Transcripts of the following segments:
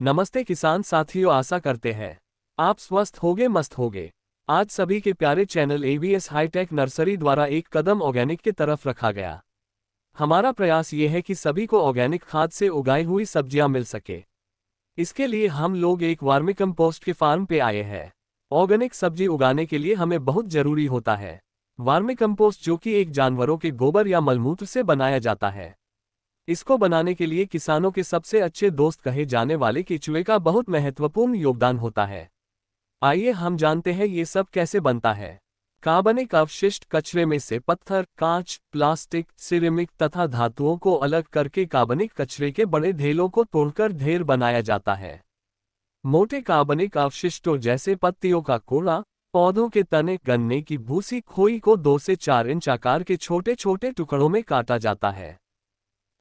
नमस्ते किसान साथियों, आशा करते हैं आप स्वस्थ होगे, मस्त होगे। आज सभी के प्यारे चैनल एवीएस हाईटेक नर्सरी द्वारा एक कदम ऑर्गेनिक की तरफ रखा गया। हमारा प्रयास ये है कि सभी को ऑर्गेनिक खाद से उगाई हुई सब्जियां मिल सके। इसके लिए हम लोग एक वर्मी कंपोस्ट के फार्म पे आए हैं। ऑर्गेनिक सब्जी उगाने के लिए हमें बहुत जरूरी होता है वर्मी कंपोस्ट, जो कि एक जानवरों के गोबर या मलमूत्र से बनाया जाता है। इसको बनाने के लिए किसानों के सबसे अच्छे दोस्त कहे जाने वाले केचुए का बहुत महत्वपूर्ण योगदान होता है। आइए हम जानते हैं ये सब कैसे बनता है। कार्बनिक अवशिष्ट कचरे में से पत्थर, कांच, प्लास्टिक, सिरेमिक तथा धातुओं को अलग करके कार्बनिक कचरे के बड़े ढेलों को तोड़कर ढेर बनाया जाता है। मोटे कार्बनिक अवशिष्टों जैसे पत्तियों का कूड़ा, पौधों के तने, गन्ने की भूसी, खोई को 2 से 4 इंच आकार के छोटे छोटे टुकड़ों में काटा जाता है।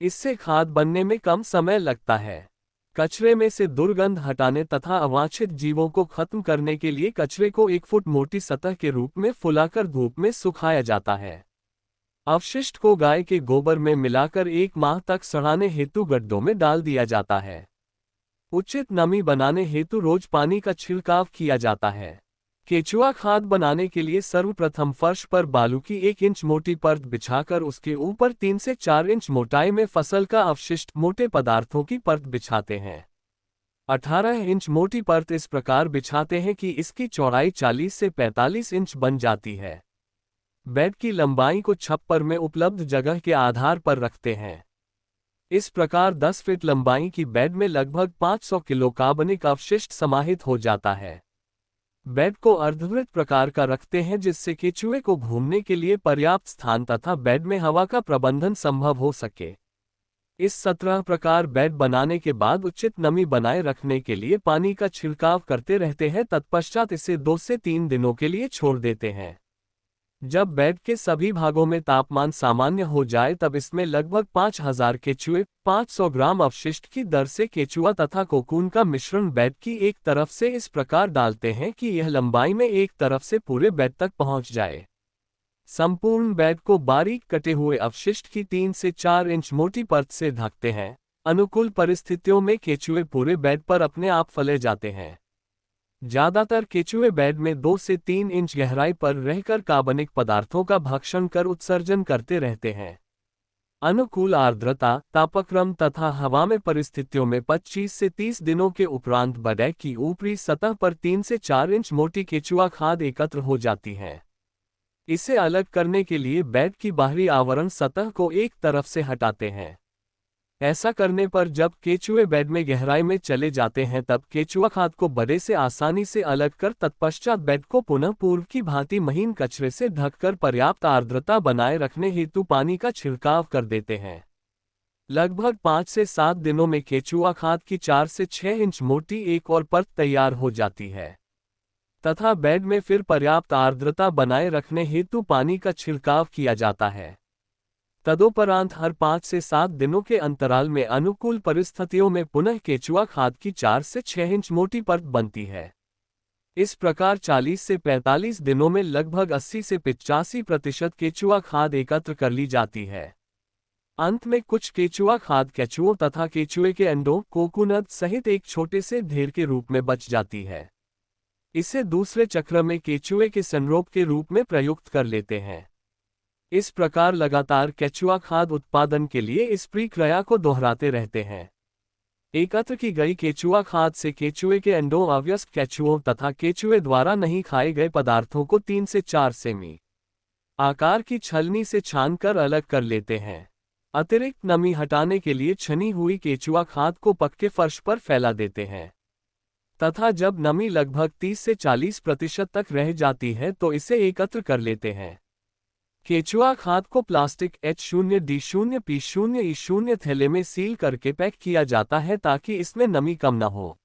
इससे खाद बनने में कम समय लगता है। कचरे में से दुर्गंध हटाने तथा अवांछित जीवों को खत्म करने के लिए कचरे को 1 फुट मोटी सतह के रूप में फुलाकर धूप में सुखाया जाता है। अवशिष्ट को गाय के गोबर में मिलाकर 1 माह तक सड़ाने हेतु गड्ढों में डाल दिया जाता है। उचित नमी बनाने हेतु रोज पानी का छिड़काव किया जाता है। केचुआ खाद बनाने के लिए सर्वप्रथम फर्श पर बालू की 1 इंच मोटी परत बिछाकर उसके ऊपर 3 से 4 इंच मोटाई में फसल का अवशिष्ट मोटे पदार्थों की परत बिछाते हैं। 18 इंच मोटी परत इस प्रकार बिछाते हैं कि इसकी चौड़ाई 40 से 45 इंच बन जाती है। बेड की लंबाई को छप्पर में उपलब्ध जगह के आधार पर रखते हैं। इस प्रकार 10 फीट लंबाई की बेड में लगभग 500 किलो कार्बनिक अवशिष्ट समाहित हो जाता है। बेड को अर्धवृत्त प्रकार का रखते हैं, जिससे केचुए को घूमने के लिए पर्याप्त स्थान तथा बेड में हवा का प्रबंधन संभव हो सके। इस 17 प्रकार बेड बनाने के बाद उचित नमी बनाए रखने के लिए पानी का छिड़काव करते रहते हैं। तत्पश्चात इसे 2 से 3 दिनों के लिए छोड़ देते हैं। जब बेड के सभी भागों में तापमान सामान्य हो जाए तब इसमें लगभग 5000 केचुए 500 ग्राम अवशिष्ट की दर से केचुआ तथा कोकून का मिश्रण बेड की एक तरफ से इस प्रकार डालते हैं कि यह लंबाई में एक तरफ से पूरे बेड तक पहुंच जाए। संपूर्ण बेड को बारीक कटे हुए अवशिष्ट की 3 से 4 इंच मोटी परत से ढकते हैं। अनुकूल परिस्थितियों में केचुए पूरे बेड पर अपने आप फैल जाते हैं। ज्यादातर केचुए बेड में 2 से 3 इंच गहराई पर रहकर कार्बनिक पदार्थों का भक्षण कर उत्सर्जन करते रहते हैं। अनुकूल आर्द्रता, तापक्रम तथा हवा में परिस्थितियों में 25 से 30 दिनों के उपरांत बेड की ऊपरी सतह पर 3 से 4 इंच मोटी केचुआ खाद एकत्र हो जाती है। इसे अलग करने के लिए बेड की बाहरी आवरण सतह को एक तरफ से हटाते हैं। ऐसा करने पर जब केचुए बेड में गहराई में चले जाते हैं तब केचुआ खाद को बड़े से आसानी से अलग कर तत्पश्चात बेड को पुनः पूर्व की भांति महीन कचरे से ढककर पर्याप्त आर्द्रता बनाए रखने हेतु पानी का छिड़काव कर देते हैं। लगभग 5 से 7 दिनों में केचुआ खाद की 4 से 6 इंच मोटी एक और परत तैयार हो जाती है तथा बेड में फिर पर्याप्त आर्द्रता बनाए रखने हेतु पानी का छिड़काव किया जाता है। तदुपरांत हर 5 से 7 दिनों के अंतराल में अनुकूल परिस्थितियों में पुनः केचुआ खाद की 4 से 6 इंच मोटी परत बनती है। इस प्रकार 40 से 45 दिनों में लगभग 80 से 85% केचुआ खाद एकत्र कर ली जाती है। अंत में कुछ केचुआ खाद केचुओं तथा केचुए के अंडों, कोकून सहित एक छोटे से ढेर के रूप में बच जाती है। इसे दूसरे चक्र में केचुए के संरोप के रूप में प्रयुक्त कर लेते हैं। इस प्रकार लगातार केचुआ खाद उत्पादन के लिए इस प्रक्रिया को दोहराते रहते हैं। एकत्र की गई केचुआ खाद से केचुए के अंडों, अवयस्क केचुओं तथा केचुए द्वारा नहीं खाए गए पदार्थों को 3 से 4 सेमी आकार की छलनी से छानकर अलग कर लेते हैं। अतिरिक्त नमी हटाने के लिए छनी हुई केचुआ खाद को पक्के फर्श पर फैला देते हैं तथा जब नमी लगभग 30 से 40% तक रह जाती है तो इसे एकत्र कर लेते हैं। केचुआ खाद को plastic H0, D0, P0, E0 थैले में सील करके पैक किया जाता है ताकि इसमें नमी कम न हो।